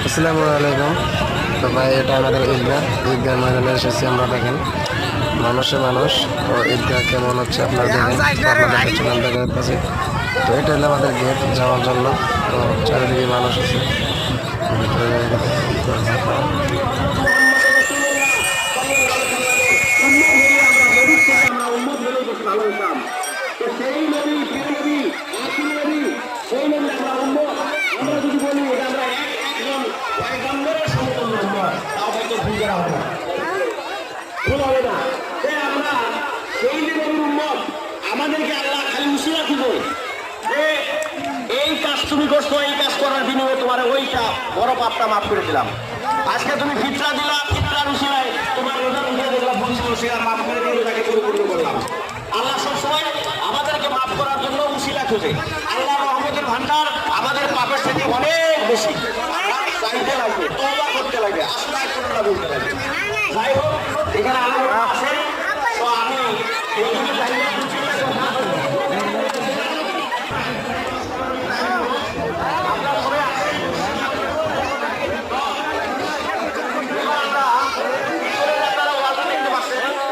আসসালামু আলাইকুম। তো ভাই এটা আমাদের ঈদগাহ ময়দানে এসেছি আমরা। দেখেন মানুষে মানুষ। তো ঈদগাহ কেমন হচ্ছে আপনারা দেখেন, আপনাদের পেছনে দেখা যাচ্ছে। তো এটা হলো আমাদের গেট যাওয়ার জন্য। তো চারিদিকে মানুষ আছে ভিতরে। আমাদেরকে আল্লাহ খালি উশিলা খুঁজো যে এই কাজ তুমি করছো, এই কাজ করার বিনিময়ে তোমার ওইটা বড় পাপটা মাফ করে দিলাম। আজকে তুমি ফিতরা দিলা, ফিতরার উশিলায় তোমার রোজার উঠিয়ে দেখলাম বলছিল সেটা মাফ করে দিয়ে তাকে পরিপূর্ণ করলাম। আল্লাহ সবসময় আমাদেরকে মাফ করার জন্য উশিলা খুঁজে। আল্লাহ রহমতের ভান্ডার আমাদের পাপের থেকে অনেক বেশি। চাইতে লাগবে, তওবা করতে লাগবে, আল্লাহ বলতে লাগবে। যাই হোক, এখানে